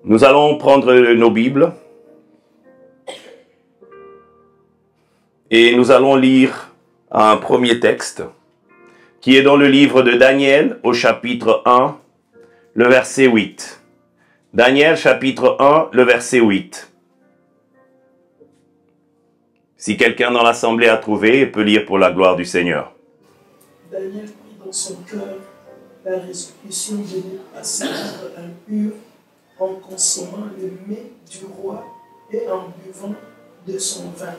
Nous allons prendre nos Bibles et nous allons lire un premier texte qui est dans le livre de Daniel au chapitre 1, le verset 8. Daniel chapitre 1, le verset 8. Si quelqu'un dans l'assemblée a trouvé, il peut lire pour la gloire du Seigneur. Daniel prit dans son cœur la résolution de ne pas se rendre impur en consommant le mets du roi et en buvant de son vin.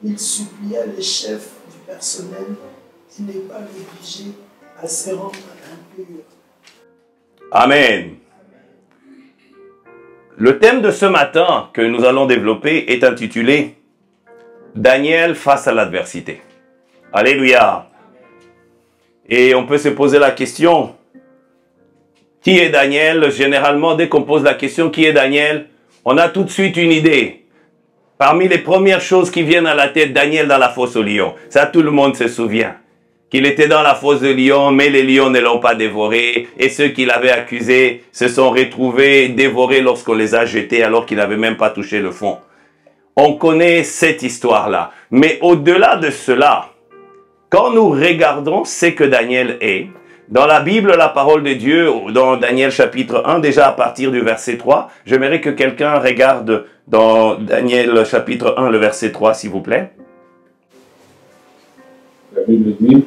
Il supplia les chefs du personnel qui n'est pas obligé à se rendre impur. Amen. Le thème de ce matin que nous allons développer est intitulé « Daniel face à l'adversité ». Alléluia. Et on peut se poser la question, qui est Daniel? Généralement, dès qu'on pose la question, qui est Daniel? On a tout de suite une idée. Parmi les premières choses qui viennent à la tête, Daniel dans la fosse aux lions. Ça, tout le monde se souvient. Qu'il était dans la fosse de lions, mais les lions ne l'ont pas dévoré. Et ceux qui l'avaient accusé se sont retrouvés dévorés lorsqu'on les a jetés alors qu'ils n'avaient même pas touché le fond. On connaît cette histoire-là. Mais au-delà de cela, quand nous regardons ce que Daniel est, dans la Bible, la parole de Dieu, dans Daniel chapitre 1, déjà à partir du verset 3, j'aimerais que quelqu'un regarde dans Daniel chapitre 1, le verset 3, s'il vous plaît. La Bible dit,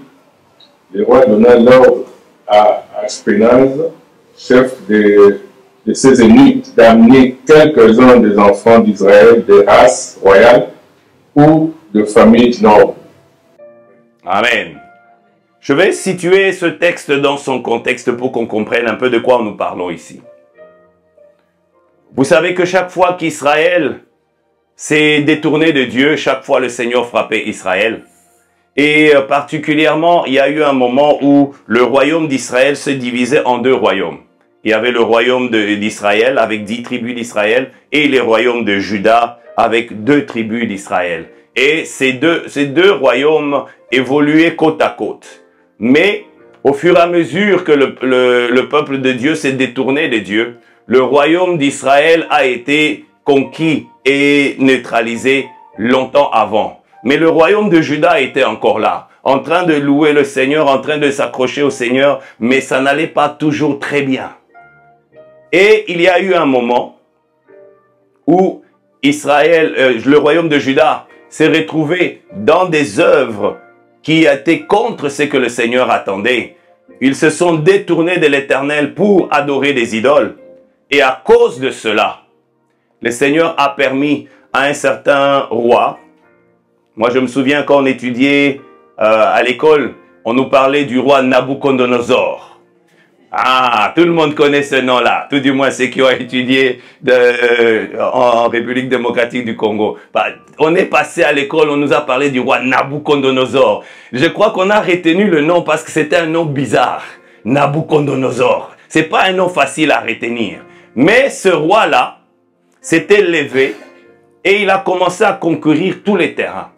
le roi donna l'ordre à Ashpenaz, chef de ses ennemis, d'amener quelques-uns des enfants d'Israël des races royales ou de familles nobles. Amen. Je vais situer ce texte dans son contexte pour qu'on comprenne un peu de quoi nous parlons ici. Vous savez que chaque fois qu'Israël s'est détourné de Dieu, chaque fois le Seigneur frappait Israël. Et particulièrement, il y a eu un moment où le royaume d'Israël se divisait en deux royaumes. Il y avait le royaume d'Israël avec 10 tribus d'Israël et les royaumes de Juda avec 2 tribus d'Israël. Et ces deux royaumes évoluaient côte à côte. Mais au fur et à mesure que le peuple de Dieu s'est détourné de Dieu, le royaume d'Israël a été conquis et neutralisé longtemps avant. Mais le royaume de Juda était encore là, en train de louer le Seigneur, en train de s'accrocher au Seigneur, mais ça n'allait pas toujours très bien. Et il y a eu un moment où le royaume de Juda s'est retrouvé dans des œuvres qui étaient contre ce que le Seigneur attendait. Ils se sont détournés de l'Éternel pour adorer des idoles. Et à cause de cela, le Seigneur a permis à un certain roi. Moi, je me souviens quand on étudiait à l'école, on nous parlait du roi Nabucodonosor. Ah, tout le monde connaît ce nom-là, tout du moins ceux qui ont étudié en République démocratique du Congo. Bah, on est passé à l'école, on nous a parlé du roi Nabucodonosor. Je crois qu'on a retenu le nom parce que c'était un nom bizarre. Nabucodonosor. C'est pas un nom facile à retenir. Mais ce roi-là s'était levé et il a commencé à conquérir tous les terrains.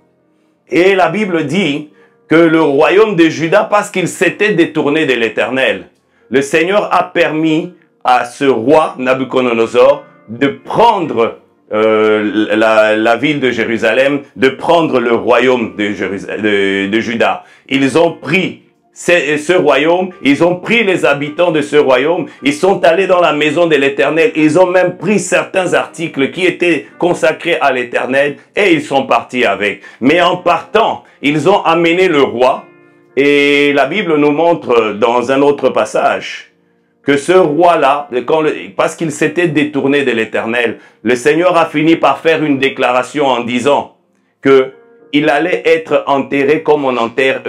Et la Bible dit que le royaume de Juda, parce qu'il s'était détourné de l'Éternel, le Seigneur a permis à ce roi Nabucodonosor de prendre la ville de Jérusalem, de prendre le royaume de Juda. Ils ont pris ce royaume, ils ont pris les habitants de ce royaume, ils sont allés dans la maison de l'Éternel, ils ont même pris certains articles qui étaient consacrés à l'Éternel et ils sont partis avec. Mais en partant, ils ont amené le roi. Et la Bible nous montre dans un autre passage que ce roi-là, parce qu'il s'était détourné de l'Éternel, le Seigneur a fini par faire une déclaration en disant qu'il allait être enterré comme on enterre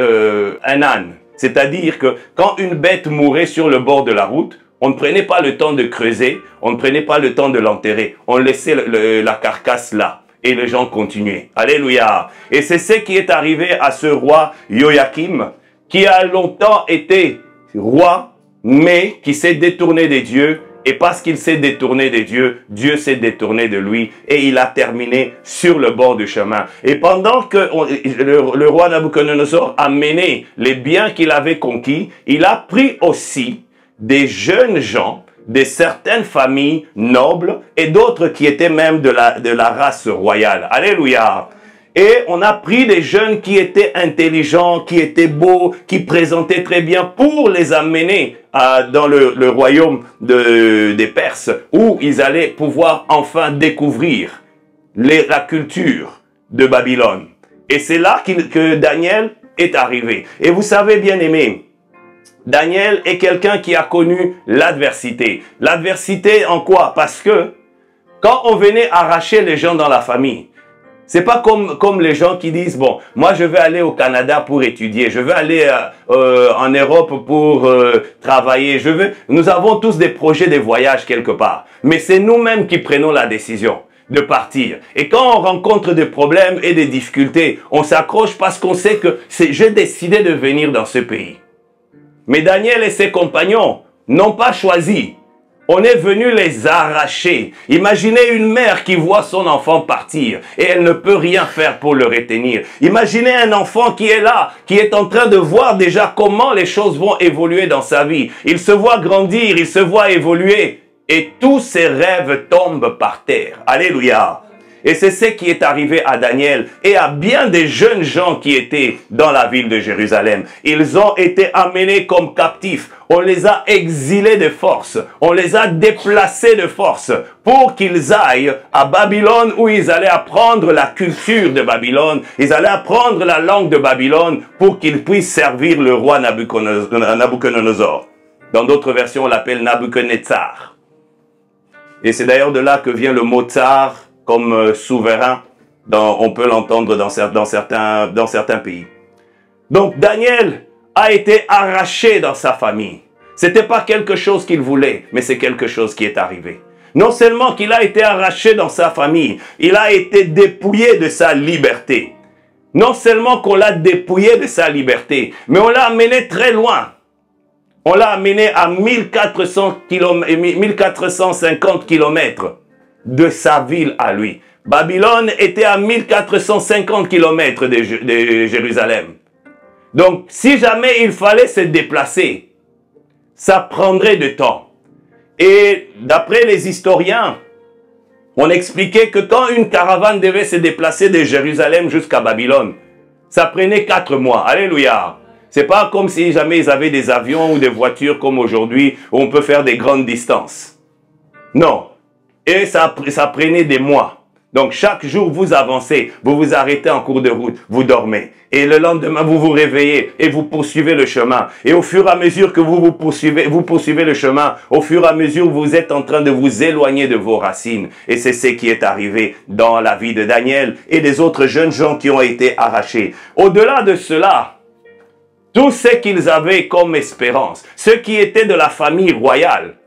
un âne. C'est-à-dire que quand une bête mourait sur le bord de la route, on ne prenait pas le temps de creuser, on ne prenait pas le temps de l'enterrer, on laissait la carcasse là. Et les gens continuaient. Alléluia. Et c'est ce qui est arrivé à ce roi Joachim, qui a longtemps été roi, mais qui s'est détourné de Dieu. Et parce qu'il s'est détourné de Dieu, Dieu s'est détourné de lui. Et il a terminé sur le bord du chemin. Et pendant que le roi Nabucodonosor a mené les biens qu'il avait conquis, il a pris aussi des jeunes gens de certaines familles nobles et d'autres qui étaient même de la race royale. Alléluia. Et on a pris des jeunes qui étaient intelligents, qui étaient beaux, qui présentaient très bien pour les amener dans le royaume des Perses, où ils allaient pouvoir enfin découvrir la culture de Babylone. Et c'est là que Daniel est arrivé. Et vous savez, bien aimé, Daniel est quelqu'un qui a connu l'adversité. L'adversité en quoi? Parce que quand on venait arracher les gens dans la famille, c'est pas comme les gens qui disent, bon, moi je vais aller au Canada pour étudier, je vais aller en Europe pour travailler, nous avons tous des projets de voyage quelque part. Mais c'est nous-mêmes qui prenons la décision de partir. Et quand on rencontre des problèmes et des difficultés, on s'accroche parce qu'on sait que j'ai décidé de venir dans ce pays. Mais Daniel et ses compagnons n'ont pas choisi. On est venu les arracher. Imaginez une mère qui voit son enfant partir et elle ne peut rien faire pour le retenir. Imaginez un enfant qui est là, qui est en train de voir déjà comment les choses vont évoluer dans sa vie. Il se voit grandir, il se voit évoluer et tous ses rêves tombent par terre. Alléluia. Et c'est ce qui est arrivé à Daniel et à bien des jeunes gens qui étaient dans la ville de Jérusalem. Ils ont été amenés comme captifs. On les a exilés de force. On les a déplacés de force pour qu'ils aillent à Babylone où ils allaient apprendre la culture de Babylone. Ils allaient apprendre la langue de Babylone pour qu'ils puissent servir le roi Nabuchodonosor. Dans d'autres versions, on l'appelle Nabuchodonosor. Et c'est d'ailleurs de là que vient le mot tsar comme souverain, on peut l'entendre dans certains pays. Donc Daniel a été arraché dans sa famille. C'était pas quelque chose qu'il voulait, mais c'est quelque chose qui est arrivé. Non seulement qu'il a été arraché dans sa famille, il a été dépouillé de sa liberté. Non seulement qu'on l'a dépouillé de sa liberté, mais on l'a amené très loin. On l'a amené à 1450 km de sa ville à lui. Babylone était à 1450 km de Jérusalem. Donc, si jamais il fallait se déplacer, ça prendrait du temps. Et d'après les historiens, on expliquait que quand une caravane devait se déplacer de Jérusalem jusqu'à Babylone, ça prenait 4 mois. Alléluia. C'est pas comme si jamais ils avaient des avions ou des voitures comme aujourd'hui où on peut faire des grandes distances. Non. Et ça prenait des mois. Donc chaque jour vous avancez, vous vous arrêtez en cours de route, vous dormez. Et le lendemain vous vous réveillez et vous poursuivez le chemin. Et au fur et à mesure que vous poursuivez le chemin, au fur et à mesure vous êtes en train de vous éloigner de vos racines. Et c'est ce qui est arrivé dans la vie de Daniel et des autres jeunes gens qui ont été arrachés. Au-delà de cela, tout ce qu'ils avaient comme espérance, ceux qui étaient de la famille royale,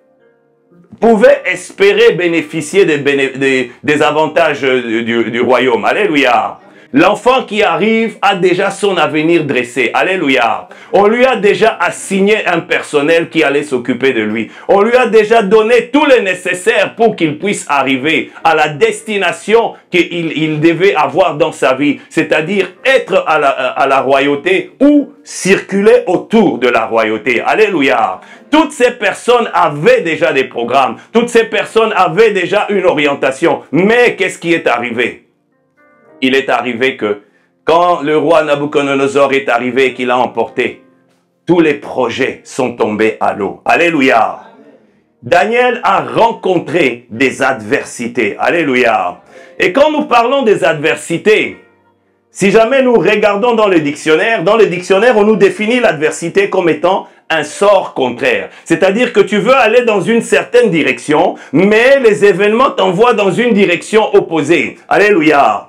pouvaient espérer bénéficier des avantages du royaume. Alléluia. L'enfant qui arrive a déjà son avenir dressé. Alléluia. On lui a déjà assigné un personnel qui allait s'occuper de lui. On lui a déjà donné tout le nécessaire pour qu'il puisse arriver à la destination qu'il devait avoir dans sa vie. C'est-à-dire être à la royauté ou circuler autour de la royauté. Alléluia. Toutes ces personnes avaient déjà des programmes. Toutes ces personnes avaient déjà une orientation. Mais qu'est-ce qui est arrivé? Il est arrivé que quand le roi Nabuchodonosor est arrivé et qu'il a emporté, tous les projets sont tombés à l'eau. Alléluia. Daniel a rencontré des adversités. Alléluia. Et quand nous parlons des adversités, si jamais nous regardons dans le dictionnaire, on nous définit l'adversité comme étant un sort contraire. C'est-à-dire que tu veux aller dans une certaine direction, mais les événements t'envoient dans une direction opposée. Alléluia.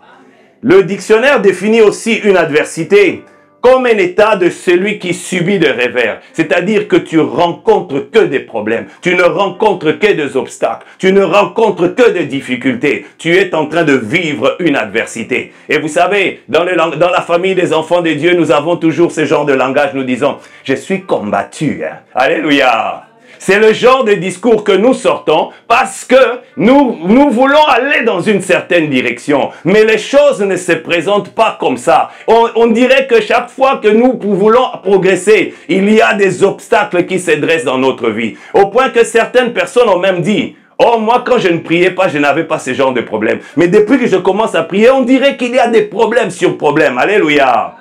Le dictionnaire définit aussi une adversité comme un état de celui qui subit des revers. C'est-à-dire que tu rencontres que des problèmes. Tu ne rencontres que des obstacles. Tu ne rencontres que des difficultés. Tu es en train de vivre une adversité. Et vous savez, dans la famille des enfants de Dieu, nous avons toujours ce genre de langage. Nous disons, je suis combattu. Hein. Alléluia. C'est le genre de discours que nous sortons parce que nous voulons aller dans une certaine direction. Mais les choses ne se présentent pas comme ça. On dirait que chaque fois que nous voulons progresser, il y a des obstacles qui se dressent dans notre vie. Au point que certaines personnes ont même dit, oh, moi, quand je ne priais pas, je n'avais pas ce genre de problème. Mais depuis que je commence à prier, on dirait qu'il y a des problèmes sur problèmes. Alléluia.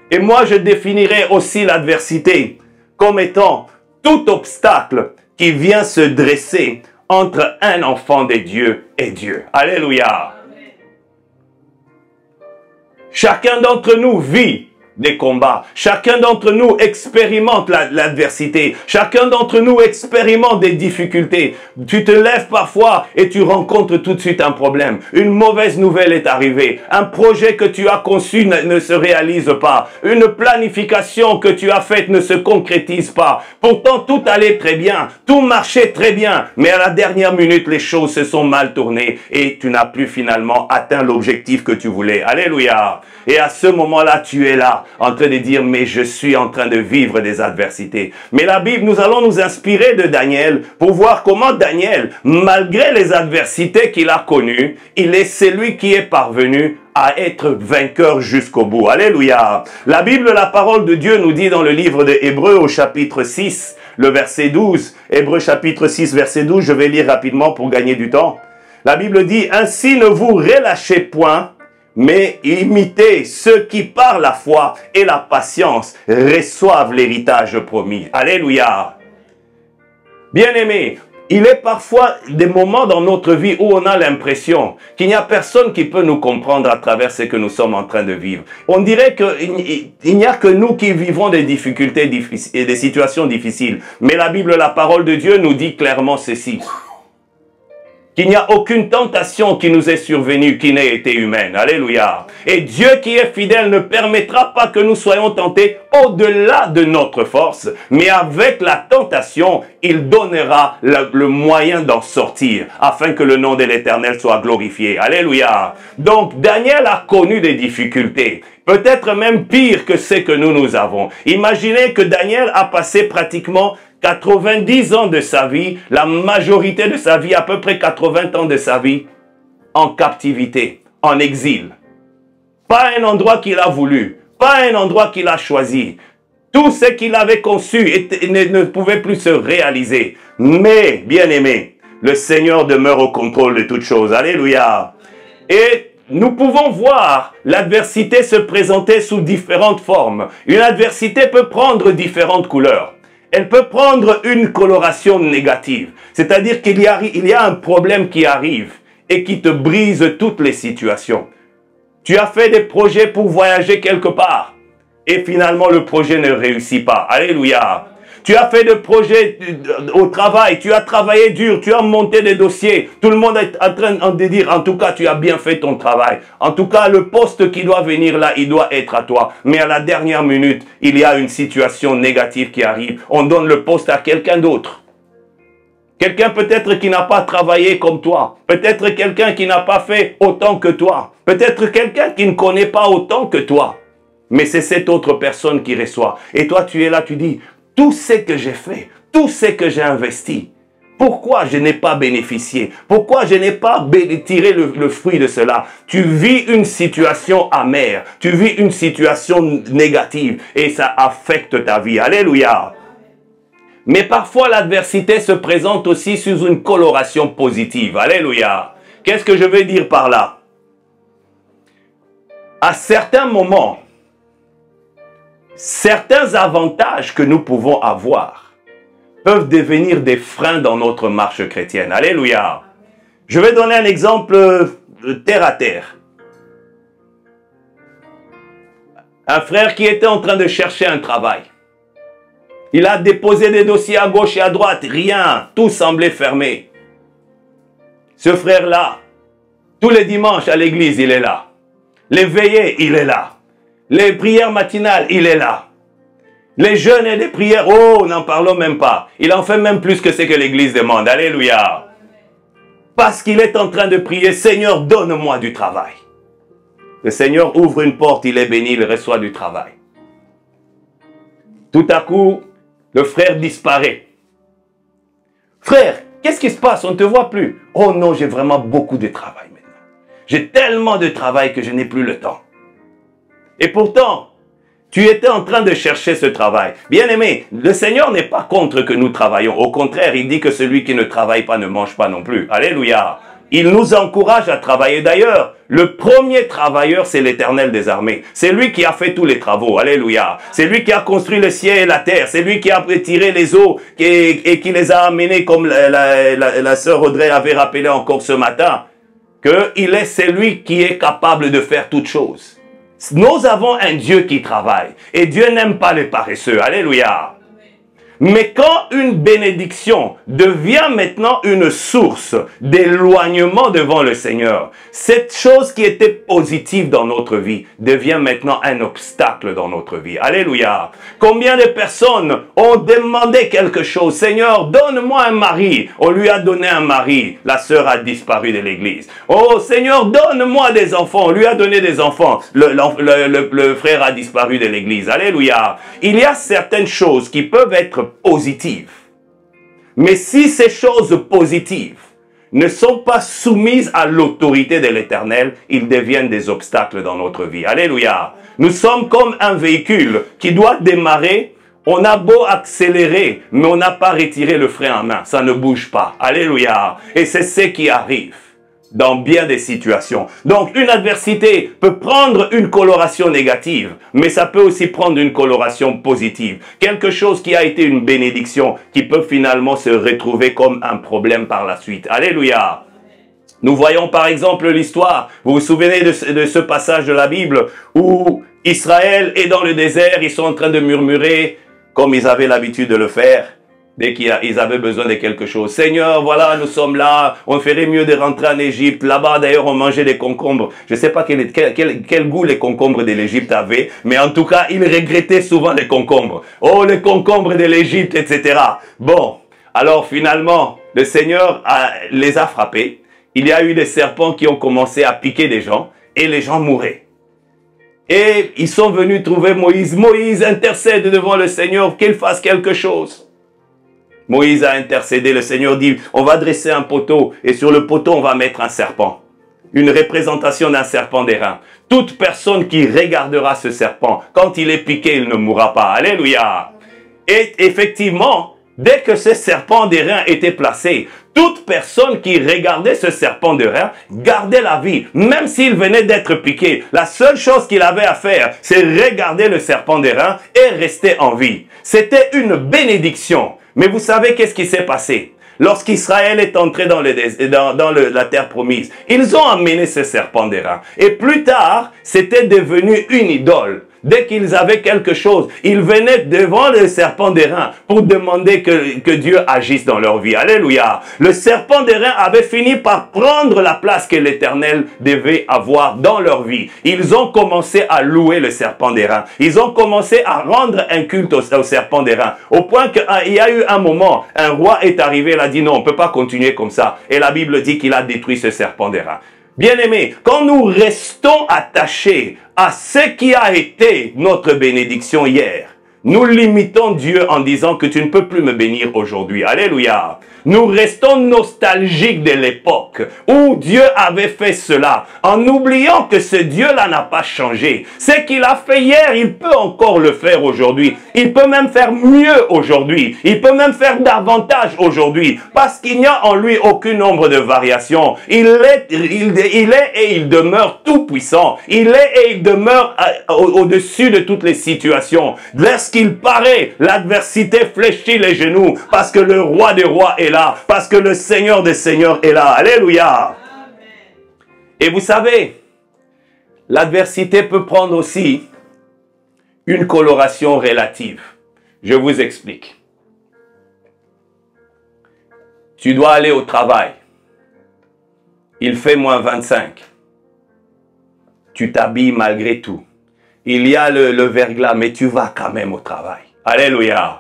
Et moi, je définirais aussi l'adversité comme étant tout obstacle qui vient se dresser entre un enfant de Dieu et Dieu. Alléluia. Chacun d'entre nous vit des combats. Chacun d'entre nous expérimente l'adversité. Chacun d'entre nous expérimente des difficultés. Tu te lèves parfois et tu rencontres tout de suite un problème. Une mauvaise nouvelle est arrivée. Un projet que tu as conçu ne se réalise pas. Une planification que tu as faite ne se concrétise pas. Pourtant, tout allait très bien. Tout marchait très bien. Mais à la dernière minute, les choses se sont mal tournées et tu n'as plus finalement atteint l'objectif que tu voulais. Alléluia. Et à ce moment-là, tu es là, en train de dire, mais je suis en train de vivre des adversités. Mais la Bible, nous allons nous inspirer de Daniel pour voir comment Daniel, malgré les adversités qu'il a connues, il est celui qui est parvenu à être vainqueur jusqu'au bout. Alléluia. La Bible, la parole de Dieu nous dit dans le livre de Hébreux au chapitre 6, le verset 12. Hébreux chapitre 6, verset 12, je vais lire rapidement pour gagner du temps. La Bible dit, ainsi ne vous relâchez point, mais imitez ceux qui par la foi et la patience reçoivent l'héritage promis. Alléluia. Bien-aimés, il est parfois des moments dans notre vie où on a l'impression qu'il n'y a personne qui peut nous comprendre à travers ce que nous sommes en train de vivre. On dirait qu'il n'y a que nous qui vivons des difficultés et des situations difficiles. Mais la Bible, la parole de Dieu nous dit clairement ceci. Qu'il n'y a aucune tentation qui nous est survenue qui n'ait été humaine. Alléluia. Et Dieu qui est fidèle ne permettra pas que nous soyons tentés au-delà de notre force. Mais avec la tentation, il donnera le moyen d'en sortir afin que le nom de l'Éternel soit glorifié. Alléluia. Donc Daniel a connu des difficultés. Peut-être même pire que ce que nous avons. Imaginez que Daniel a passé pratiquement 90 ans de sa vie, la majorité de sa vie, à peu près 80 ans de sa vie, en captivité, en exil. Pas un endroit qu'il a voulu, pas un endroit qu'il a choisi. Tout ce qu'il avait conçu ne pouvait plus se réaliser. Mais, bien aimé, le Seigneur demeure au contrôle de toutes choses. Alléluia. Et nous pouvons voir l'adversité se présenter sous différentes formes. Une adversité peut prendre différentes couleurs. Elle peut prendre une coloration négative. C'est-à-dire qu'il y a un problème qui arrive et qui te brise toutes les situations. Tu as fait des projets pour voyager quelque part et finalement le projet ne réussit pas. Alléluia. Tu as fait des projets au travail, tu as travaillé dur, tu as monté des dossiers. Tout le monde est en train de dire, en tout cas, tu as bien fait ton travail. En tout cas, le poste qui doit venir là, il doit être à toi. Mais à la dernière minute, il y a une situation négative qui arrive. On donne le poste à quelqu'un d'autre. Quelqu'un peut-être qui n'a pas travaillé comme toi. Peut-être quelqu'un qui n'a pas fait autant que toi. Peut-être quelqu'un qui ne connaît pas autant que toi. Mais c'est cette autre personne qui reçoit. Et toi, tu es là, tu dis, tout ce que j'ai fait, tout ce que j'ai investi, pourquoi je n'ai pas bénéficié? Pourquoi je n'ai pas tiré le fruit de cela? Tu vis une situation amère, tu vis une situation négative et ça affecte ta vie. Alléluia. Mais parfois l'adversité se présente aussi sous une coloration positive. Alléluia. Qu'est-ce que je veux dire par là? À certains moments, certains avantages que nous pouvons avoir peuvent devenir des freins dans notre marche chrétienne. Alléluia. Je vais donner un exemple terre à terre. Un frère qui était en train de chercher un travail. Il a déposé des dossiers à gauche et à droite. Rien. Tout semblait fermé. Ce frère-là, tous les dimanches à l'église, il est là. Les veillées, il est là. Les prières matinales, il est là. Les jeûnes et les prières, oh, n'en parlons même pas. Il en fait même plus que ce que l'église demande. Alléluia. Parce qu'il est en train de prier, Seigneur, donne-moi du travail. Le Seigneur ouvre une porte, il est béni, il reçoit du travail. Tout à coup, le frère disparaît. Frère, qu'est-ce qui se passe? On ne te voit plus. Oh non, j'ai vraiment beaucoup de travail maintenant. J'ai tellement de travail que je n'ai plus le temps. Et pourtant, tu étais en train de chercher ce travail. Bien-aimé, le Seigneur n'est pas contre que nous travaillons. Au contraire, il dit que celui qui ne travaille pas ne mange pas non plus. Alléluia. Il nous encourage à travailler. D'ailleurs, le premier travailleur, c'est l'Éternel des armées. C'est lui qui a fait tous les travaux. Alléluia. C'est lui qui a construit le ciel et la terre. C'est lui qui a tiré les eaux et qui les a amenés, comme la sœur Audrey avait rappelé encore ce matin, c'est lui qui est capable de faire toutes choses. Nous avons un Dieu qui travaille. Et Dieu n'aime pas les paresseux. Alléluia. Mais quand une bénédiction devient maintenant une source d'éloignement devant le Seigneur, cette chose qui était positive dans notre vie devient maintenant un obstacle dans notre vie. Alléluia. Combien de personnes ont demandé quelque chose? Seigneur, donne-moi un mari. On lui a donné un mari. La sœur a disparu de l'église. Oh Seigneur, donne-moi des enfants. On lui a donné des enfants. Le frère a disparu de l'église. Alléluia. Il y a certaines choses qui peuvent être positives. Mais si ces choses positives ne sont pas soumises à l'autorité de l'Éternel, ils deviennent des obstacles dans notre vie. Alléluia. Nous sommes comme un véhicule qui doit démarrer. On a beau accélérer, mais on n'a pas retiré le frein en main. Ça ne bouge pas. Alléluia. Et c'est ce qui arrive dans bien des situations. Donc, une adversité peut prendre une coloration négative, mais ça peut aussi prendre une coloration positive. Quelque chose qui a été une bénédiction, qui peut finalement se retrouver comme un problème par la suite. Alléluia. Nous voyons par exemple l'histoire, vous vous souvenez de ce passage de la Bible, où Israël est dans le désert, ils sont en train de murmurer, comme ils avaient l'habitude de le faire. Dès qu'ils avaient besoin de quelque chose. Seigneur, voilà, nous sommes là. On ferait mieux de rentrer en Égypte. Là-bas, d'ailleurs, on mangeait des concombres. Je ne sais pas quel goût les concombres de l'Égypte avaient. Mais en tout cas, ils regrettaient souvent les concombres. Oh, les concombres de l'Égypte, etc. Bon, alors finalement, le Seigneur les a frappés. Il y a eu des serpents qui ont commencé à piquer des gens. Et les gens mouraient. Et ils sont venus trouver Moïse. Moïse intercède devant le Seigneur qu'il fasse quelque chose. Moïse a intercédé, le Seigneur dit, on va dresser un poteau et sur le poteau on va mettre un serpent. Une représentation d'un serpent d'airain. Toute personne qui regardera ce serpent, quand il est piqué, il ne mourra pas. Alléluia. Et effectivement, dès que ce serpent d'airain était placé, toute personne qui regardait ce serpent d'airain gardait la vie, même s'il venait d'être piqué. La seule chose qu'il avait à faire, c'est regarder le serpent d'airain et rester en vie. C'était une bénédiction. Mais vous savez qu'est-ce qui s'est passé? Lorsqu'Israël est entré dans la terre promise, ils ont amené ce serpent d'airain. Et plus tard, c'était devenu une idole. Dès qu'ils avaient quelque chose, ils venaient devant le serpent d'airain pour demander que Dieu agisse dans leur vie. Alléluia. Le serpent d'airain avait fini par prendre la place que l'Éternel devait avoir dans leur vie. Ils ont commencé à louer le serpent d'airain. Ils ont commencé à rendre un culte au serpent d'airain. Au point qu'il y a eu un moment, un roi est arrivé, il a dit non, on ne peut pas continuer comme ça. Et la Bible dit qu'il a détruit ce serpent d'airain. Bien-aimés, quand nous restons attachés à ce qui a été notre bénédiction hier, nous limitons Dieu en disant que tu ne peux plus me bénir aujourd'hui. Alléluia. Nous restons nostalgiques de l'époque où Dieu avait fait cela, en oubliant que ce Dieu-là n'a pas changé. Ce qu'il a fait hier, il peut encore le faire aujourd'hui. Il peut même faire mieux aujourd'hui. Il peut même faire davantage aujourd'hui, parce qu'il n'y a en lui aucun nombre de variations. Il est et il demeure tout puissant. Il est et il demeure au-dessus de toutes les situations. Lorsqu'il paraît, l'adversité fléchit les genoux, parce que le roi des rois est là, parce que le Seigneur des seigneurs est là. Alléluia. Et vous savez, l'adversité peut prendre aussi une coloration relative. Je vous explique. Tu dois aller au travail. Il fait moins 25. Tu t'habilles malgré tout. Il y a le verglas, mais tu vas quand même au travail. Alléluia.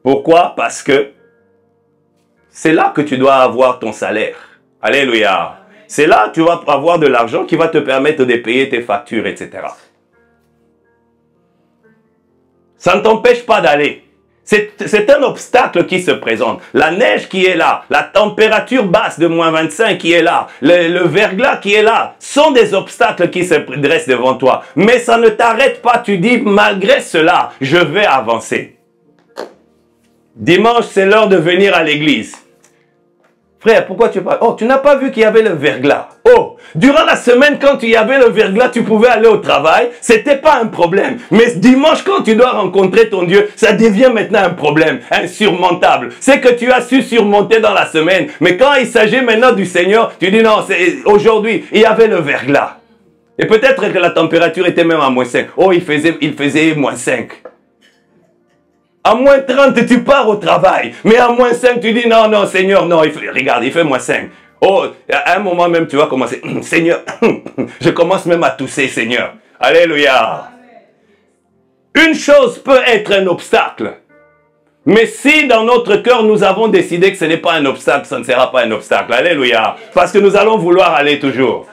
Pourquoi? Parce que c'est là que tu dois avoir ton salaire. Alléluia. C'est là que tu vas avoir de l'argent qui va te permettre de payer tes factures, etc. Ça ne t'empêche pas d'aller. C'est un obstacle qui se présente. La neige qui est là, la température basse de moins 25 qui est là, le verglas qui est là, sont des obstacles qui se dressent devant toi. Mais ça ne t'arrête pas, tu dis, malgré cela, je vais avancer. Dimanche, c'est l'heure de venir à l'église. Frère, pourquoi tu parles? Oh, tu n'as pas vu qu'il y avait le verglas. Oh, durant la semaine, quand il y avait le verglas, tu pouvais aller au travail. C'était pas un problème. Mais dimanche, quand tu dois rencontrer ton Dieu, ça devient maintenant un problème insurmontable. C'est que tu as su surmonter dans la semaine. Mais quand il s'agit maintenant du Seigneur, tu dis non, aujourd'hui, il y avait le verglas. Et peut-être que la température était même à moins 5. Oh, il faisait moins 5. À moins 30, tu pars au travail. Mais à moins 5, tu dis non, non, Seigneur, non. Regarde, il fait moins 5. Oh, à un moment même, tu vas commencer. Seigneur, je commence même à tousser, Seigneur. Alléluia. Une chose peut être un obstacle. Mais si dans notre cœur, nous avons décidé que ce n'est pas un obstacle, ça ne sera pas un obstacle. Alléluia. Parce que nous allons vouloir aller toujours.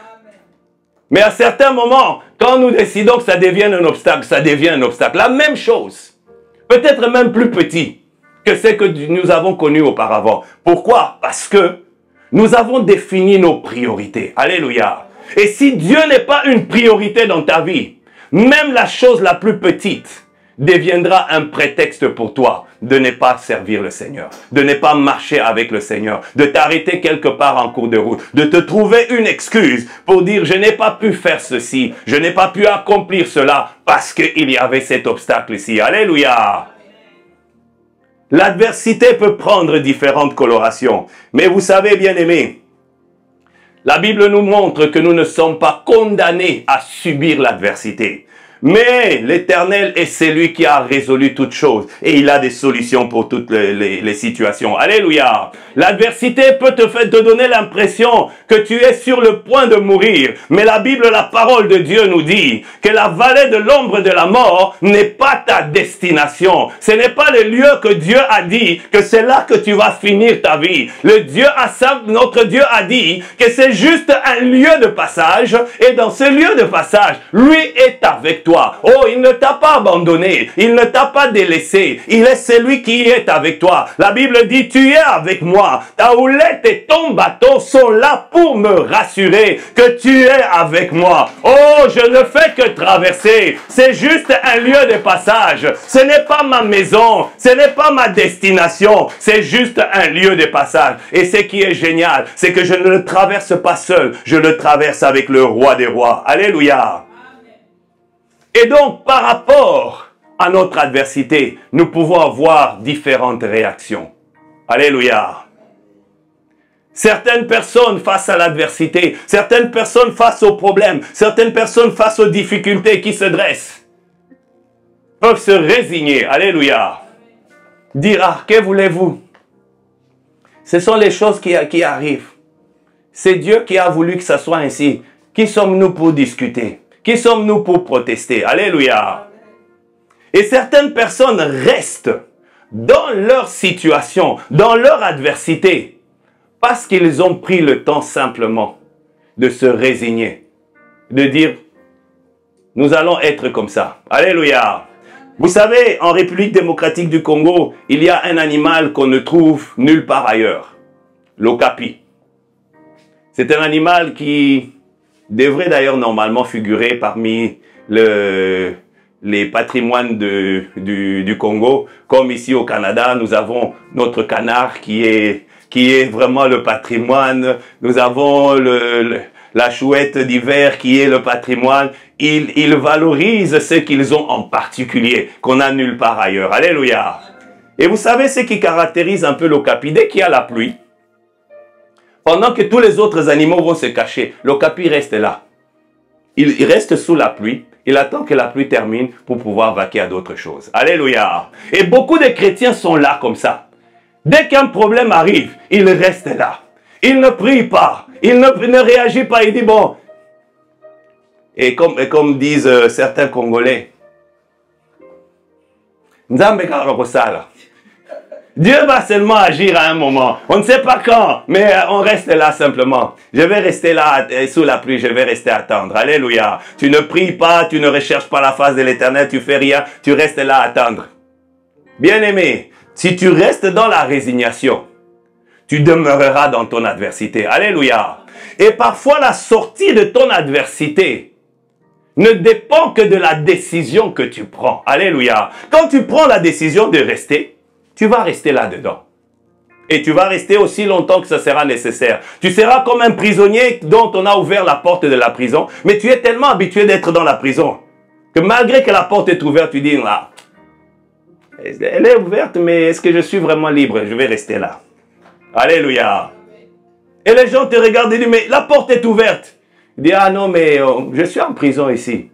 Mais à certains moments, quand nous décidons que ça devienne un obstacle, ça devient un obstacle. La même chose. Peut-être même plus petit que ce que nous avons connu auparavant. Pourquoi? Parce que nous avons défini nos priorités. Alléluia. Et si Dieu n'est pas une priorité dans ta vie, même la chose la plus petite deviendra un prétexte pour toi de ne pas servir le Seigneur, de ne pas marcher avec le Seigneur, de t'arrêter quelque part en cours de route, de te trouver une excuse pour dire je n'ai pas pu faire ceci, je n'ai pas pu accomplir cela parce qu'il y avait cet obstacle ici. Alléluia. L'adversité peut prendre différentes colorations, mais vous savez, bien-aimés, la Bible nous montre que nous ne sommes pas condamnés à subir l'adversité. Mais l'Éternel est celui qui a résolu toutes choses et il a des solutions pour toutes les situations. Alléluia. L'adversité peut te donner l'impression que tu es sur le point de mourir. Mais la Bible, la parole de Dieu nous dit que la vallée de l'ombre de la mort n'est pas ta destination. Ce n'est pas le lieu que Dieu a dit que c'est là que tu vas finir ta vie. Notre Dieu a dit que c'est juste un lieu de passage et dans ce lieu de passage, lui est avec toi. Oh, il ne t'a pas abandonné, il ne t'a pas délaissé, il est celui qui est avec toi. La Bible dit, tu es avec moi, ta houlette et ton bâton sont là pour me rassurer que tu es avec moi. Oh, je ne fais que traverser, c'est juste un lieu de passage, ce n'est pas ma maison, ce n'est pas ma destination, c'est juste un lieu de passage. Et ce qui est génial, c'est que je ne le traverse pas seul, je le traverse avec le roi des rois. Alléluia. Et donc, par rapport à notre adversité, nous pouvons avoir différentes réactions. Alléluia. Certaines personnes face à l'adversité, certaines personnes face aux problèmes, certaines personnes face aux difficultés qui se dressent, peuvent se résigner. Alléluia. Dire, ah, que voulez-vous? Ce sont les choses qui arrivent. C'est Dieu qui a voulu que ça soit ainsi. Qui sommes-nous pour discuter? Qui sommes-nous pour protester? Alléluia. Et certaines personnes restent dans leur situation, dans leur adversité, parce qu'ils ont pris le temps simplement de se résigner, de dire, nous allons être comme ça. Alléluia. Vous savez, en République démocratique du Congo, il y a un animal qu'on ne trouve nulle part ailleurs. L'okapi. C'est un animal qui devrait d'ailleurs normalement figurer parmi les patrimoines du Congo. Comme ici au Canada, nous avons notre canard qui est vraiment le patrimoine. Nous avons la chouette d'hiver qui est le patrimoine. Ils valorisent ce qu'ils ont en particulier, qu'on n'a nulle part ailleurs. Alléluia. Et vous savez ce qui caractérise un peu l'okapi? Dès qu'il y a la pluie, pendant que tous les autres animaux vont se cacher, l'okapi reste là. Il reste sous la pluie. Il attend que la pluie termine pour pouvoir vaquer à d'autres choses. Alléluia. Et beaucoup de chrétiens sont là comme ça. Dès qu'un problème arrive, ils restent là. Ils ne prient pas. Ils ne réagissent pas. Ils disent bon. Et comme disent certains Congolais, Nzambe Karabosala. Dieu va seulement agir à un moment. On ne sait pas quand, mais on reste là simplement. Je vais rester là sous la pluie, je vais rester attendre. Alléluia. Tu ne pries pas, tu ne recherches pas la face de l'Éternel, tu fais rien, tu restes là à attendre. Bien-aimé, si tu restes dans la résignation, tu demeureras dans ton adversité. Alléluia. Et parfois, la sortie de ton adversité ne dépend que de la décision que tu prends. Alléluia. Quand tu prends la décision de rester, tu vas rester là-dedans. Et tu vas rester aussi longtemps que ce sera nécessaire. Tu seras comme un prisonnier dont on a ouvert la porte de la prison, mais tu es tellement habitué d'être dans la prison que malgré que la porte est ouverte, tu dis, ah, elle est ouverte, mais est-ce que je suis vraiment libre? Je vais rester là. Alléluia. Et les gens te regardent et disent, mais la porte est ouverte. Il dit, ah non, mais je suis en prison ici.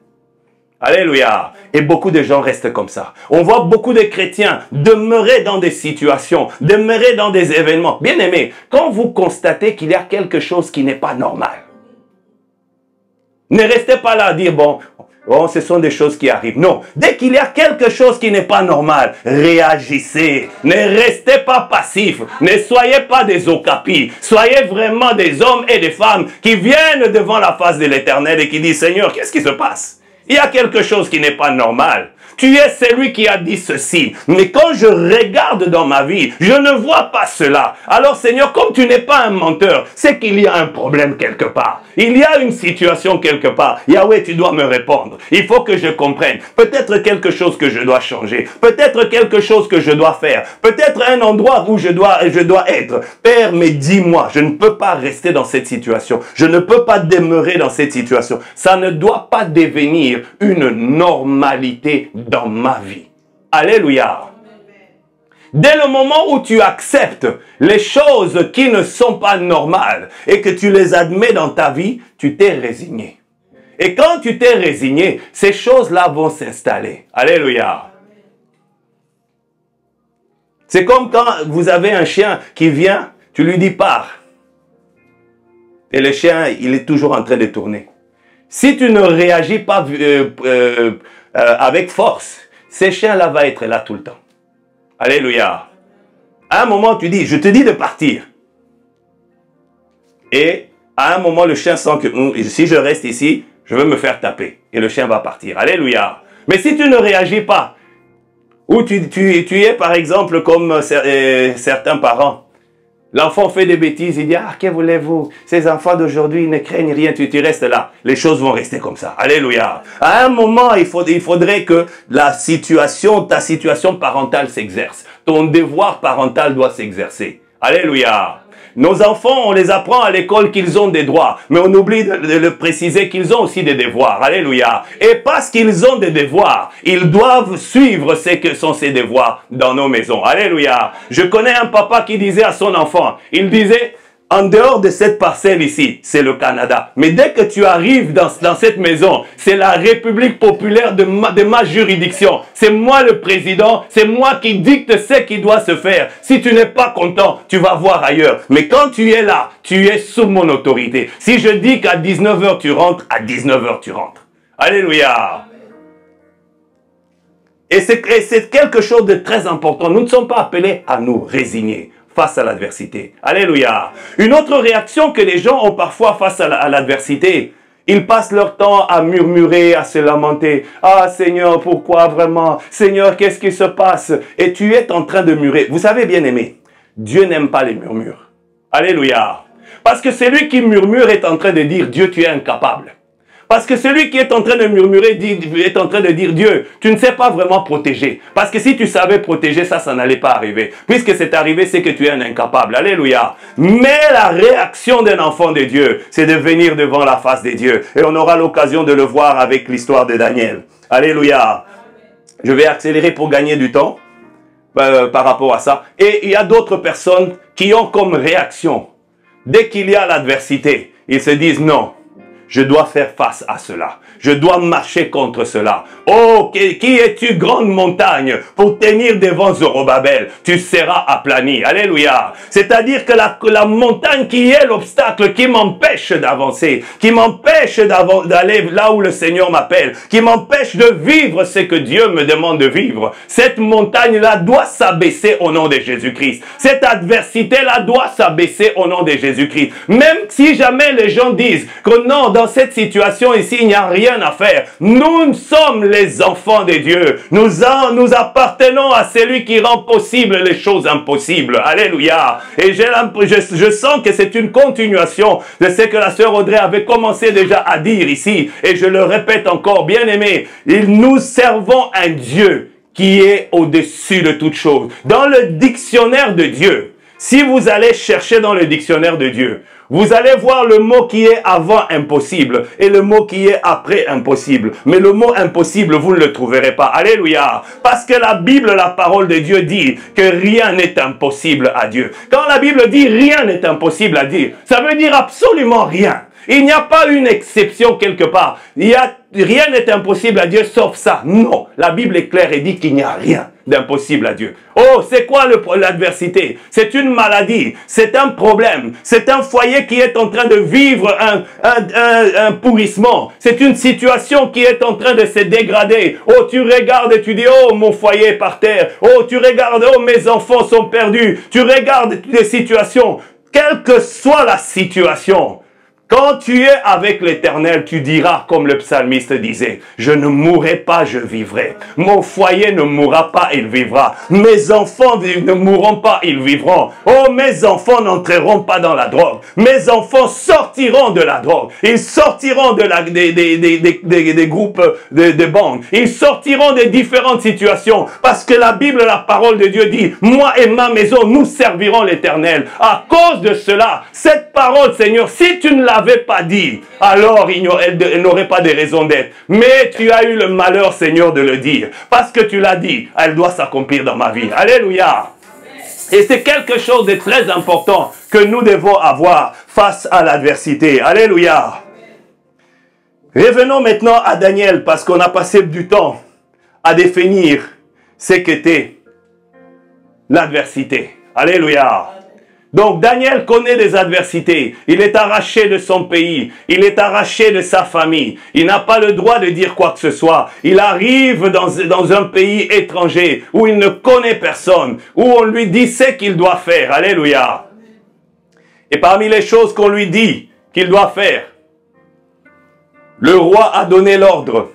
Alléluia. Et beaucoup de gens restent comme ça. On voit beaucoup de chrétiens demeurer dans des situations, demeurer dans des événements. Bien aimé, quand vous constatez qu'il y a quelque chose qui n'est pas normal, ne restez pas là à dire, bon, ce sont des choses qui arrivent. Non, dès qu'il y a quelque chose qui n'est pas normal, réagissez. Ne restez pas passifs. Ne soyez pas des okapis. Soyez vraiment des hommes et des femmes qui viennent devant la face de l'Éternel et qui disent, Seigneur, qu'est-ce qui se passe? Il y a quelque chose qui n'est pas normal. Tu es celui qui a dit ceci. Mais quand je regarde dans ma vie, je ne vois pas cela. Alors Seigneur, comme tu n'es pas un menteur, c'est qu'il y a un problème quelque part. Il y a une situation quelque part. Yahweh, tu dois me répondre. Il faut que je comprenne. Peut-être quelque chose que je dois changer. Peut-être quelque chose que je dois faire. Peut-être un endroit où je dois être. Père, mais dis-moi, je ne peux pas rester dans cette situation. Je ne peux pas demeurer dans cette situation. Ça ne doit pas devenir une normalité dans ma vie. Alléluia. Dès le moment où tu acceptes les choses qui ne sont pas normales et que tu les admets dans ta vie, tu t'es résigné. Et quand tu t'es résigné, ces choses-là vont s'installer. Alléluia. C'est comme quand vous avez un chien qui vient, tu lui dis pars. Et le chien, il est toujours en train de tourner. Si tu ne réagis pas avec force, ces chiens-là vont être là tout le temps. Alléluia. À un moment, tu dis, je te dis de partir. Et à un moment, le chien sent que si je reste ici, je vais me faire taper. Et le chien va partir. Alléluia. Mais si tu ne réagis pas, ou tu es par exemple comme certains parents, l'enfant fait des bêtises, il dit, ah, que voulez-vous? Ces enfants d'aujourd'hui ne craignent rien, tu restes là. Les choses vont rester comme ça. Alléluia. À un moment, il faudrait que ta situation parentale s'exerce. Ton devoir parental doit s'exercer. Alléluia. Nos enfants, on les apprend à l'école qu'ils ont des droits, mais on oublie de le préciser qu'ils ont aussi des devoirs. Alléluia. Et parce qu'ils ont des devoirs, ils doivent suivre ce que sont ces devoirs dans nos maisons. Alléluia. Je connais un papa qui disait à son enfant, il disait, en dehors de cette parcelle ici, c'est le Canada. Mais dès que tu arrives dans cette maison, c'est la République populaire de ma juridiction. C'est moi le président, c'est moi qui dicte ce qui doit se faire. Si tu n'es pas content, tu vas voir ailleurs. Mais quand tu es là, tu es sous mon autorité. Si je dis qu'à 19h tu rentres, à 19h tu rentres. Alléluia. Et c'est quelque chose de très important. Nous ne sommes pas appelés à nous résigner face à l'adversité. Alléluia. Une autre réaction que les gens ont parfois face à l'adversité, ils passent leur temps à murmurer, à se lamenter. Ah Seigneur, pourquoi vraiment? Seigneur, qu'est-ce qui se passe? Et tu es en train de murmurer. Vous savez, bien aimé, Dieu n'aime pas les murmures. Alléluia. Parce que celui qui murmure est en train de dire, Dieu, tu es incapable. Parce que celui qui est en train de murmurer est en train de dire, Dieu, tu ne sais pas vraiment protéger. Parce que si tu savais protéger, ça n'allait pas arriver. Puisque c'est arrivé, c'est que tu es un incapable. Alléluia. Mais la réaction d'un enfant de Dieu, c'est de venir devant la face de Dieu. Et on aura l'occasion de le voir avec l'histoire de Daniel. Alléluia. Je vais accélérer pour gagner du temps par rapport à ça. Et il y a d'autres personnes qui ont comme réaction, dès qu'il y a l'adversité, ils se disent non. Je dois faire face à cela. Je dois marcher contre cela. Oh, qui es-tu, grande montagne, pour tenir devant Zorobabel? Tu seras aplani. Alléluia. C'est-à-dire que la montagne qui est l'obstacle qui m'empêche d'avancer, qui m'empêche d'aller là où le Seigneur m'appelle, qui m'empêche de vivre ce que Dieu me demande de vivre, cette montagne-là doit s'abaisser au nom de Jésus-Christ. Cette adversité-là doit s'abaisser au nom de Jésus-Christ. Même si jamais les gens disent que non, dans cette situation ici, il n'y a rien rien à faire. Nous sommes les enfants de Dieu. Nous appartenons à celui qui rend possible les choses impossibles. Alléluia. Et je sens que c'est une continuation de ce que la sœur Audrey avait commencé déjà à dire ici. Et je le répète encore, bien aimé, nous servons un Dieu qui est au-dessus de toute chose. Dans le dictionnaire de Dieu, si vous allez chercher dans le dictionnaire de Dieu, vous allez voir le mot qui est avant impossible et le mot qui est après impossible. Mais le mot impossible, vous ne le trouverez pas. Alléluia. Parce que la Bible, la parole de Dieu dit que rien n'est impossible à Dieu. Quand la Bible dit rien n'est impossible à Dieu, ça veut dire absolument rien. Il n'y a pas une exception quelque part. Rien n'est impossible à Dieu sauf ça. Non, la Bible est claire et dit qu'il n'y a rien d'impossible à Dieu. Oh, c'est quoi l'adversité? C'est une maladie, c'est un problème, c'est un foyer qui est en train de vivre un pourrissement. C'est une situation qui est en train de se dégrader. Oh, tu regardes et tu dis, oh, mon foyer est par terre. Oh, tu regardes, oh, mes enfants sont perdus. Tu regardes des situations, quelle que soit la situation. Quand tu es avec l'Éternel, tu diras, comme le psalmiste disait, je ne mourrai pas, je vivrai. Mon foyer ne mourra pas, il vivra. Mes enfants ne mourront pas, ils vivront. Oh, mes enfants n'entreront pas dans la drogue. Mes enfants sortiront de la drogue. Ils sortiront des groupes de bandes. Ils sortiront des différentes situations. Parce que la Bible, la parole de Dieu dit, moi et ma maison, nous servirons l'Éternel. À cause de cela, cette parole, Seigneur, si tu ne l'avais pas dit, alors elle n'aurait pas de raison d'être. Mais tu as eu le malheur, Seigneur, de le dire. Parce que tu l'as dit, elle doit s'accomplir dans ma vie. Alléluia. Et c'est quelque chose de très important que nous devons avoir face à l'adversité. Alléluia. Revenons maintenant à Daniel, parce qu'on a passé du temps à définir ce qu'était l'adversité. Alléluia. Donc Daniel connaît des adversités. Il est arraché de son pays. Il est arraché de sa famille. Il n'a pas le droit de dire quoi que ce soit. Il arrive dans un pays étranger où il ne connaît personne, où on lui dit ce qu'il doit faire. Alléluia. Et parmi les choses qu'on lui dit qu'il doit faire, le roi a donné l'ordre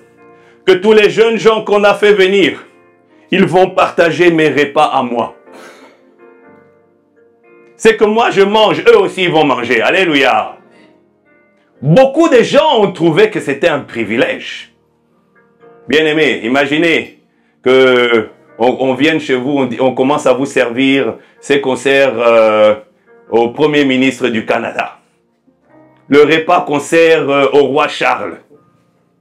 que tous les jeunes gens qu'on a fait venir, ils vont partager mes repas à moi. C'est que moi je mange, eux aussi ils vont manger. Alléluia. Beaucoup de gens ont trouvé que c'était un privilège. Bien aimé, imaginez que on vienne chez vous, on commence à vous servir ce qu'on sert au Premier ministre du Canada. Le repas qu'on sert au roi Charles.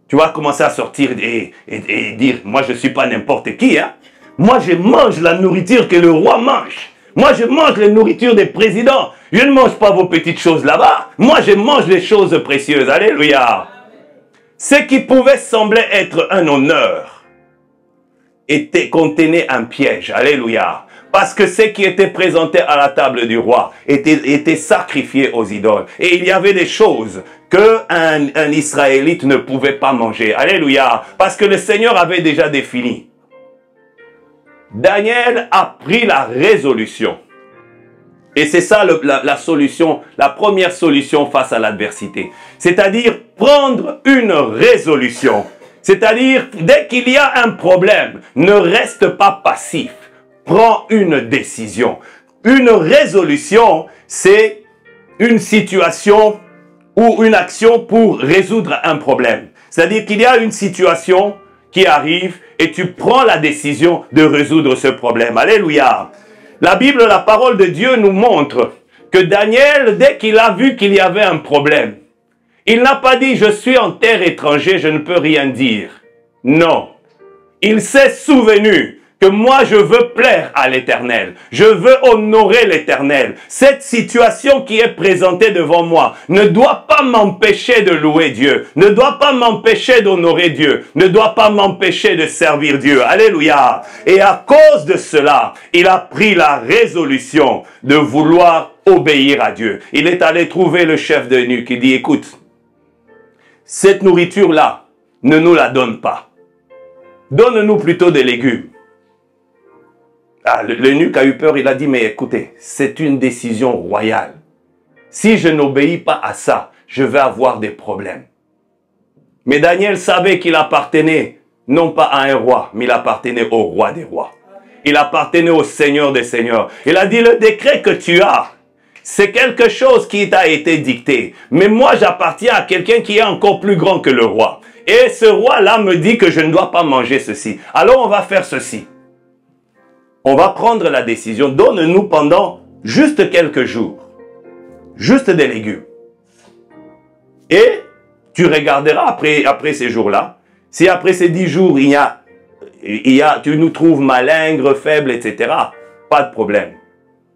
Tu vas commencer à sortir et dire, moi je ne suis pas n'importe qui. Hein? Moi je mange la nourriture que le roi mange. Moi, je mange les nourritures des présidents. Je ne mange pas vos petites choses là-bas. Moi, je mange les choses précieuses. Alléluia. Ce qui pouvait sembler être un honneur contenait un piège. Alléluia. Parce que ce qui était présenté à la table du roi était sacrifié aux idoles. Et il y avait des choses qu'un Israélite ne pouvait pas manger. Alléluia. Parce que le Seigneur avait déjà défini. Daniel a pris la résolution. Et c'est ça la solution, la première solution face à l'adversité. C'est-à-dire prendre une résolution. C'est-à-dire, dès qu'il y a un problème, ne reste pas passif. Prends une décision. Une résolution, c'est une situation ou une action pour résoudre un problème. C'est-à-dire qu'il y a une situation qui arrive et tu prends la décision de résoudre ce problème. Alléluia. La Bible, la parole de Dieu nous montre que Daniel, dès qu'il a vu qu'il y avait un problème, il n'a pas dit « je suis en terre étrangère, je ne peux rien dire ». Non. Il s'est souvenu que moi je veux plaire à l'Éternel, je veux honorer l'Éternel. Cette situation qui est présentée devant moi ne doit pas m'empêcher de louer Dieu, ne doit pas m'empêcher d'honorer Dieu, ne doit pas m'empêcher de servir Dieu. Alléluia. Et à cause de cela, il a pris la résolution de vouloir obéir à Dieu. Il est allé trouver le chef d'eunuque qui dit, écoute, cette nourriture-là, ne nous la donne pas. Donne-nous plutôt des légumes. Ah, l'eunuque a eu peur, il a dit, mais écoutez, c'est une décision royale. Si je n'obéis pas à ça, je vais avoir des problèmes. Mais Daniel savait qu'il appartenait non pas à un roi, mais il appartenait au roi des rois. Il appartenait au Seigneur des seigneurs. Il a dit, le décret que tu as, c'est quelque chose qui t'a été dicté. Mais moi, j'appartiens à quelqu'un qui est encore plus grand que le roi. Et ce roi-là me dit que je ne dois pas manger ceci. Alors on va faire ceci. On va prendre la décision. Donne-nous pendant juste quelques jours. Juste des légumes. Et tu regarderas après ces jours-là. Si après ces 10 jours, tu nous trouves malingres, faibles, etc. Pas de problème.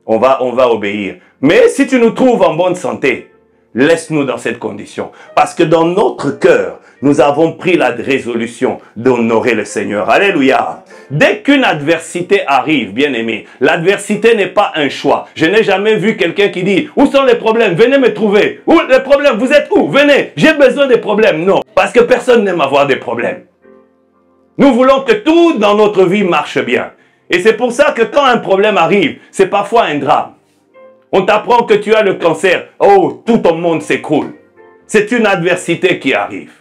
On va obéir. Mais si tu nous trouves en bonne santé, laisse-nous dans cette condition. Parce que dans notre cœur, nous avons pris la résolution d'honorer le Seigneur. Alléluia. Dès qu'une adversité arrive, bien-aimé, l'adversité n'est pas un choix. Je n'ai jamais vu quelqu'un qui dit, où sont les problèmes? Venez me trouver. Où les problèmes? Vous êtes où? Venez. J'ai besoin des problèmes. Non. Parce que personne n'aime avoir des problèmes. Nous voulons que tout dans notre vie marche bien. Et c'est pour ça que quand un problème arrive, c'est parfois un drame. On t'apprend que tu as le cancer. Oh, tout ton monde s'écroule. C'est une adversité qui arrive.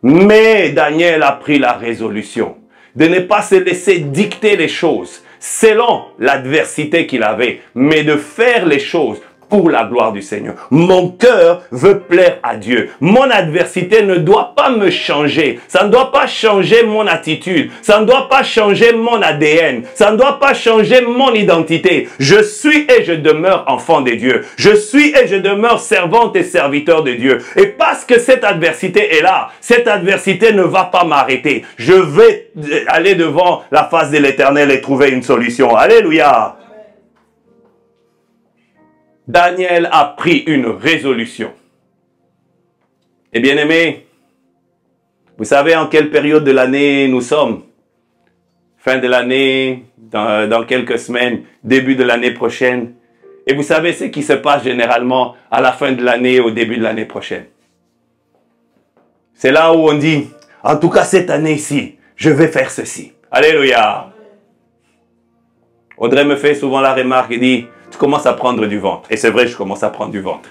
Mais Daniel a pris la résolution de ne pas se laisser dicter les choses selon l'adversité qu'il avait, mais de faire les choses pour la gloire du Seigneur. Mon cœur veut plaire à Dieu. Mon adversité ne doit pas me changer. Ça ne doit pas changer mon attitude. Ça ne doit pas changer mon ADN. Ça ne doit pas changer mon identité. Je suis et je demeure enfant de Dieu. Je suis et je demeure servante et serviteur de Dieu. Et parce que cette adversité est là, cette adversité ne va pas m'arrêter. Je vais aller devant la face de l'Éternel et trouver une solution. Alléluia. Daniel a pris une résolution. Et bien aimé, vous savez en quelle période de l'année nous sommes? Fin de l'année, dans quelques semaines, début de l'année prochaine. Et vous savez ce qui se passe généralement à la fin de l'année, au début de l'année prochaine. C'est là où on dit, en tout cas cette année-ci, je vais faire ceci. Alléluia. Audrey me fait souvent la remarque et dit, tu commences à prendre du ventre. Et c'est vrai, je commence à prendre du ventre.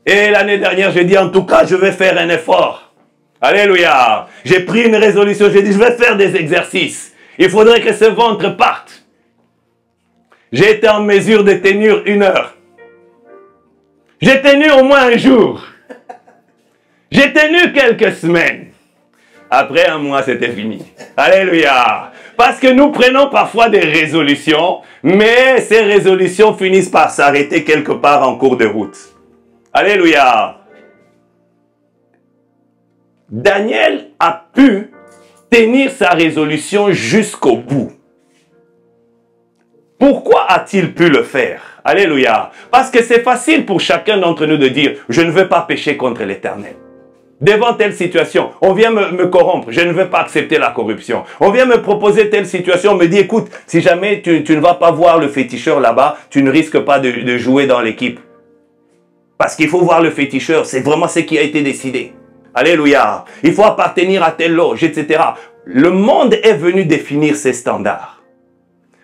Et l'année dernière, j'ai dit, en tout cas, je vais faire un effort. Alléluia. J'ai pris une résolution, j'ai dit, je vais faire des exercices. Il faudrait que ce ventre parte. J'ai été en mesure de tenir 1 heure. J'ai tenu au moins un jour. J'ai tenu quelques semaines. Après 1 mois, c'était fini. Alléluia. Parce que nous prenons parfois des résolutions, mais ces résolutions finissent par s'arrêter quelque part en cours de route. Alléluia. Daniel a pu tenir sa résolution jusqu'au bout. Pourquoi a-t-il pu le faire? Alléluia. Parce que c'est facile pour chacun d'entre nous de dire, je ne veux pas pécher contre l'Éternel. Devant telle situation, on vient me corrompre, je ne veux pas accepter la corruption. On vient me proposer telle situation, on me dit, écoute, si jamais tu ne vas pas voir le féticheur là-bas, tu ne risques pas de jouer dans l'équipe. Parce qu'il faut voir le féticheur, c'est vraiment ce qui a été décidé. Alléluia. Il faut appartenir à telle loge, etc. Le monde est venu définir ses standards.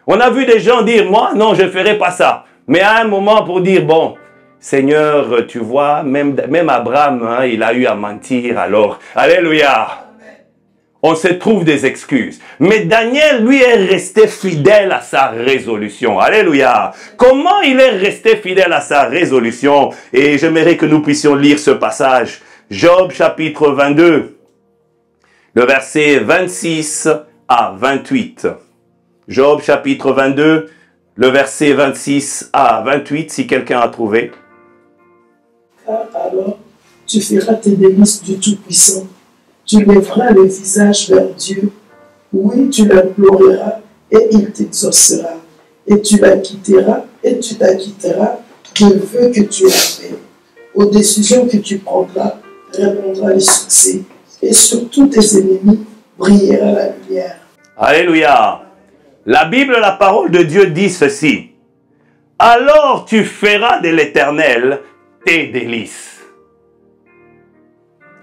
On a vu des gens dire, moi, non, je ne ferai pas ça. Mais à un moment pour dire, bon, Seigneur, tu vois, même Abraham, hein, il a eu à mentir alors. Alléluia. On se trouve des excuses. Mais Daniel, lui, est resté fidèle à sa résolution. Alléluia. Comment il est resté fidèle à sa résolution? Et j'aimerais que nous puissions lire ce passage. Job chapitre 22, le verset 26 à 28. Job chapitre 22, le verset 26 à 28, si quelqu'un a trouvé. Car alors tu feras tes délices du Tout-Puissant. Tu lèveras le visage vers Dieu. Oui, tu l'imploreras et il t'exaucera. Et tu l'acquitteras et tu t'acquitteras des vœux que tu as faits. Aux décisions que tu prendras, répondra le succès. Et sur tous tes ennemis brillera la lumière. Alléluia. La Bible, la parole de Dieu dit ceci. Alors tu feras de l'Éternel tes délices.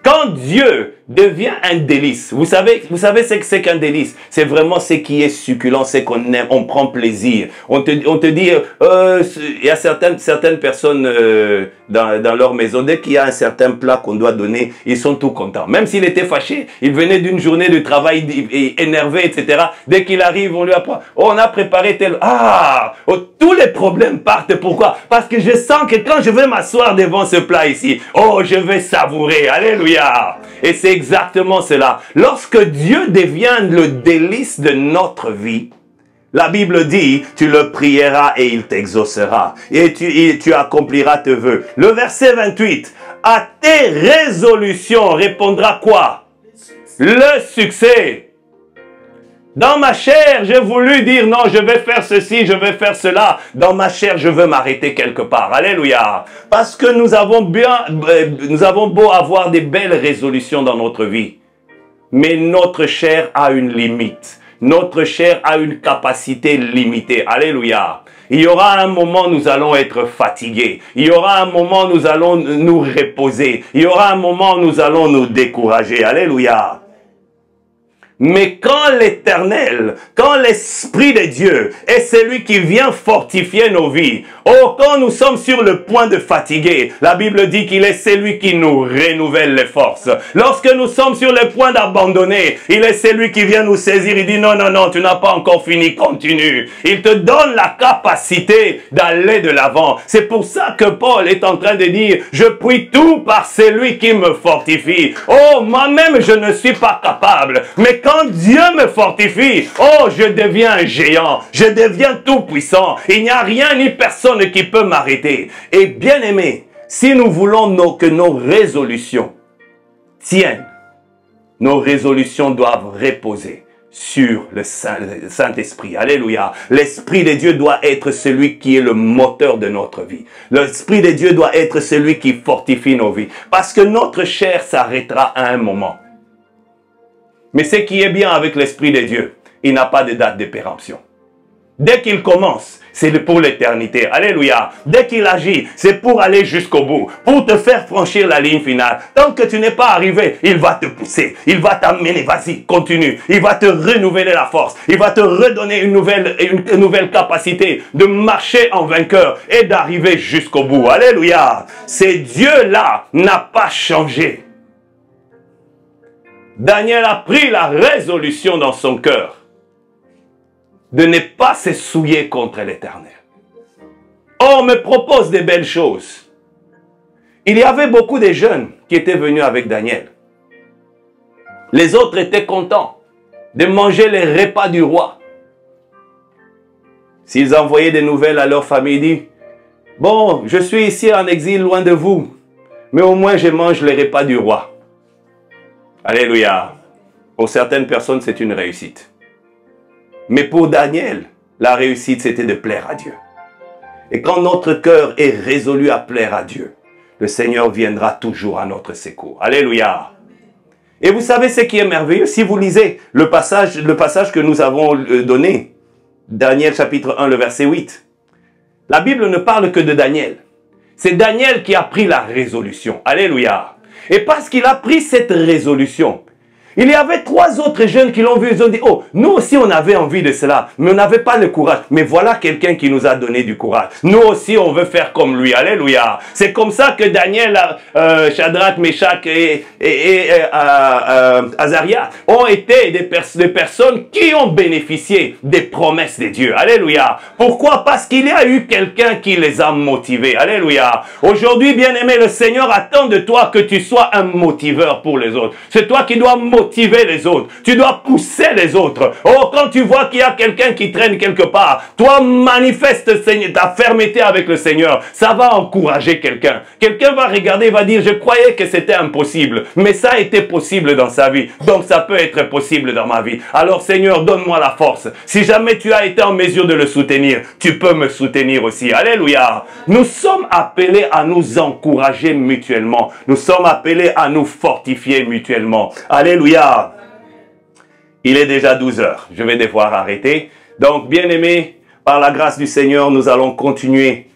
Quand Dieu devient un délice. Vous savez ce que c'est qu'un délice? C'est vraiment ce qui est succulent, c'est qu'on aime, on prend plaisir. On te dit, il y a certaines personnes dans leur maison, dès qu'il y a un certain plat qu'on doit donner, ils sont tout contents. Même s'il était fâché, il venait d'une journée de travail énervé, etc. Dès qu'il arrive, on lui apprend, oh, on a préparé tel... Ah, oh, tous les problèmes partent. Pourquoi? Parce que je sens que quand je vais m'asseoir devant ce plat ici, oh, je vais savourer. Alléluia. Et c'est exactement cela. Lorsque Dieu devient le délice de notre vie, la Bible dit, tu le prieras et il t'exaucera. Et tu accompliras tes vœux. Le verset 28, à tes résolutions répondra quoi? Le succès. Dans ma chair, j'ai voulu dire non, je vais faire ceci, je vais faire cela. Dans ma chair, je veux m'arrêter quelque part. Alléluia. Parce que nous avons beau avoir des belles résolutions dans notre vie. Mais notre chair a une limite. Notre chair a une capacité limitée. Alléluia. Il y aura un moment où nous allons être fatigués. Il y aura un moment où nous allons nous reposer. Il y aura un moment où nous allons nous décourager. Alléluia. Mais quand l'Éternel, quand l'Esprit de Dieu est celui qui vient fortifier nos vies, oh, quand nous sommes sur le point de fatiguer, la Bible dit qu'il est celui qui nous renouvelle les forces. Lorsque nous sommes sur le point d'abandonner, il est celui qui vient nous saisir. Il dit non, non, non, tu n'as pas encore fini, continue. Il te donne la capacité d'aller de l'avant. C'est pour ça que Paul est en train de dire, je puis tout par celui qui me fortifie. Oh, moi-même, je ne suis pas capable. Mais quand Dieu me fortifie, oh, je deviens un géant, je deviens tout puissant. Il n'y a rien ni personne qui peut m'arrêter. Et bien aimé, si nous voulons que nos résolutions tiennent, nos résolutions doivent reposer sur le Saint-Esprit. Alléluia. L'Esprit de Dieu doit être celui qui est le moteur de notre vie. L'Esprit de Dieu doit être celui qui fortifie nos vies. Parce que notre chair s'arrêtera à un moment. Mais ce qui est bien avec l'Esprit de Dieu, il n'a pas de date de péremption. Dès qu'il commence, c'est pour l'éternité. Alléluia. Dès qu'il agit, c'est pour aller jusqu'au bout, pour te faire franchir la ligne finale. Tant que tu n'es pas arrivé, il va te pousser, il va t'amener, vas-y, continue. Il va te renouveler la force, il va te redonner une nouvelle capacité de marcher en vainqueur et d'arriver jusqu'au bout. Alléluia. Ce Dieu-là n'a pas changé. Daniel a pris la résolution dans son cœur de ne pas se souiller contre l'Éternel. On me propose des belles choses. Il y avait beaucoup de jeunes qui étaient venus avec Daniel. Les autres étaient contents de manger les repas du roi. S'ils envoyaient des nouvelles à leur famille, ils disent, bon, je suis ici en exil loin de vous, mais au moins je mange les repas du roi. Alléluia. Pour certaines personnes, c'est une réussite. Mais pour Daniel, la réussite, c'était de plaire à Dieu. Et quand notre cœur est résolu à plaire à Dieu, le Seigneur viendra toujours à notre secours. Alléluia. Et vous savez ce qui est merveilleux? Si vous lisez le passage que nous avons donné, Daniel chapitre 1, le verset 8, la Bible ne parle que de Daniel. C'est Daniel qui a pris la résolution. Alléluia. Et parce qu'il a pris cette résolution, il y avait 3 autres jeunes qui l'ont vu, ils ont dit, oh, nous aussi on avait envie de cela, mais on n'avait pas le courage. Mais voilà quelqu'un qui nous a donné du courage. Nous aussi on veut faire comme lui. Alléluia. C'est comme ça que Daniel, Shadrach, Meshach et Azaria ont été des personnes qui ont bénéficié des promesses de Dieu. Alléluia. Pourquoi? Parce qu'il y a eu quelqu'un qui les a motivés. Alléluia. Aujourd'hui, bien-aimé, le Seigneur attend de toi que tu sois un motiveur pour les autres. C'est toi qui dois motiver les autres. Tu dois pousser les autres. Oh, quand tu vois qu'il y a quelqu'un qui traîne quelque part, toi manifeste ta fermeté avec le Seigneur. Ça va encourager quelqu'un. Quelqu'un va regarder et va dire, je croyais que c'était impossible, mais ça a été possible dans sa vie. Donc ça peut être possible dans ma vie. Alors Seigneur, donne-moi la force. Si jamais tu as été en mesure de le soutenir, tu peux me soutenir aussi. Alléluia. Nous sommes appelés à nous encourager mutuellement. Nous sommes appelés à nous fortifier mutuellement. Alléluia. Il est déjà 12 heures. Je vais devoir arrêter. Donc, bien-aimés, par la grâce du Seigneur, nous allons continuer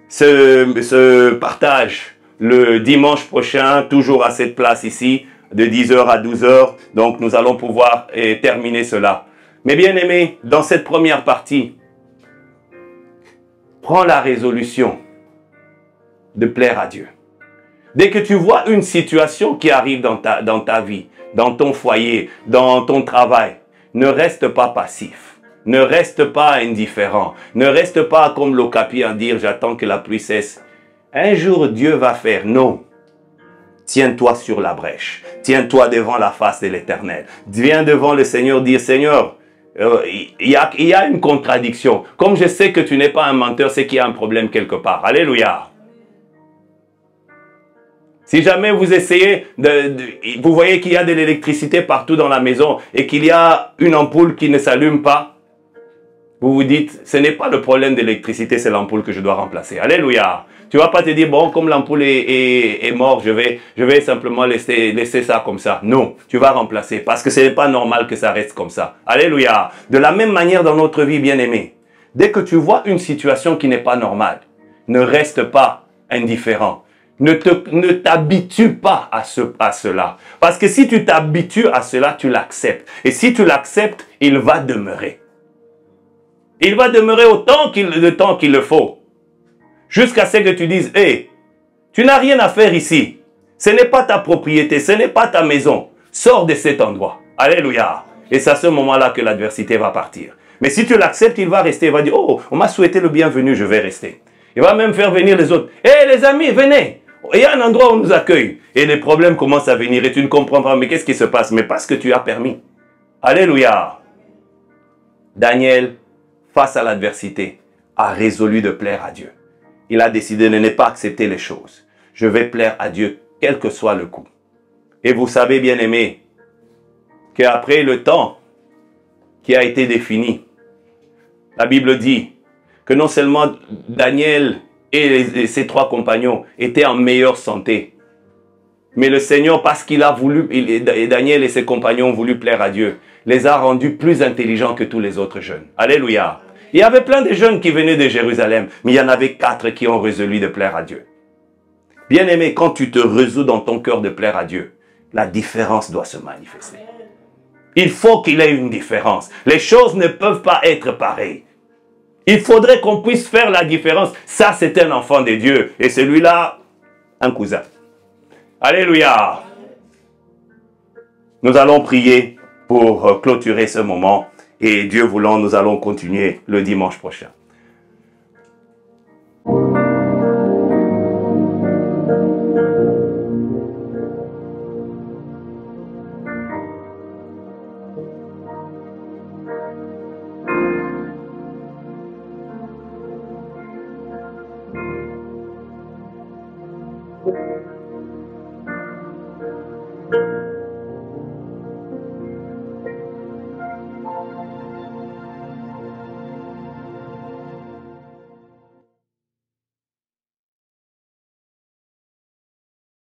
ce partage le dimanche prochain, toujours à cette place ici. de 10h à 12h. Donc nous allons pouvoir terminer cela. Mais bien aimé, dans cette première partie, prends la résolution de plaire à Dieu. Dès que tu vois une situation qui arrive dans ta vie, dans ton foyer, dans ton travail, ne reste pas passif. Ne reste pas indifférent. Ne reste pas comme l'Ocapi à dire « j'attends que la pluie cesse ». Un jour, Dieu va faire. Non. Tiens-toi sur la brèche. Tiens-toi devant la face de l'Éternel. Viens devant le Seigneur dire « Seigneur, il y a une contradiction. Comme je sais que tu n'es pas un menteur, c'est qu'il y a un problème quelque part. » Alléluia. Si jamais vous essayez, vous voyez qu'il y a de l'électricité partout dans la maison et qu'il y a une ampoule qui ne s'allume pas, vous vous dites, ce n'est pas le problème de l'électricité, c'est l'ampoule que je dois remplacer. Alléluia. Tu ne vas pas te dire, bon, comme l'ampoule est morte, je vais simplement laisser ça comme ça. Non, tu vas remplacer parce que ce n'est pas normal que ça reste comme ça. Alléluia. De la même manière dans notre vie, bien-aimé, dès que tu vois une situation qui n'est pas normale, ne reste pas indifférent. Ne t'habitue pas à cela. Parce que si tu t'habitues à cela, tu l'acceptes. Et si tu l'acceptes, il va demeurer. Il va demeurer le temps qu'il le faut. Jusqu'à ce que tu dises, « Hey, tu n'as rien à faire ici. Ce n'est pas ta propriété, ce n'est pas ta maison. Sors de cet endroit. » Alléluia. Et c'est à ce moment-là que l'adversité va partir. Mais si tu l'acceptes, il va rester. Il va dire, « Oh, on m'a souhaité le bienvenu, je vais rester. » Il va même faire venir les autres. « Hey, les amis, venez. Il y a un endroit où on nous accueille. » Et les problèmes commencent à venir et tu ne comprends pas. Mais qu'est-ce qui se passe? Mais parce que tu as permis. Alléluia. Daniel, face à l'adversité, a résolu de plaire à Dieu. Il a décidé de ne pas accepter les choses. Je vais plaire à Dieu, quel que soit le coût. Et vous savez, bien aimé, qu'après le temps qui a été défini, la Bible dit que non seulement Daniel et ses 3 compagnons étaient en meilleure santé, mais le Seigneur, parce qu'il a voulu, et Daniel et ses compagnons ont voulu plaire à Dieu, les a rendus plus intelligents que tous les autres jeunes. Alléluia. Il y avait plein de jeunes qui venaient de Jérusalem, mais il y en avait 4 qui ont résolu de plaire à Dieu. Bien aimé, quand tu te résous dans ton cœur de plaire à Dieu, la différence doit se manifester. Il faut qu'il y ait une différence. Les choses ne peuvent pas être pareilles. Il faudrait qu'on puisse faire la différence. Ça, c'est un enfant de Dieu. Et celui-là, un cousin. Alléluia. Nous allons prier pour clôturer ce moment. Et Dieu voulant, nous allons continuer le dimanche prochain.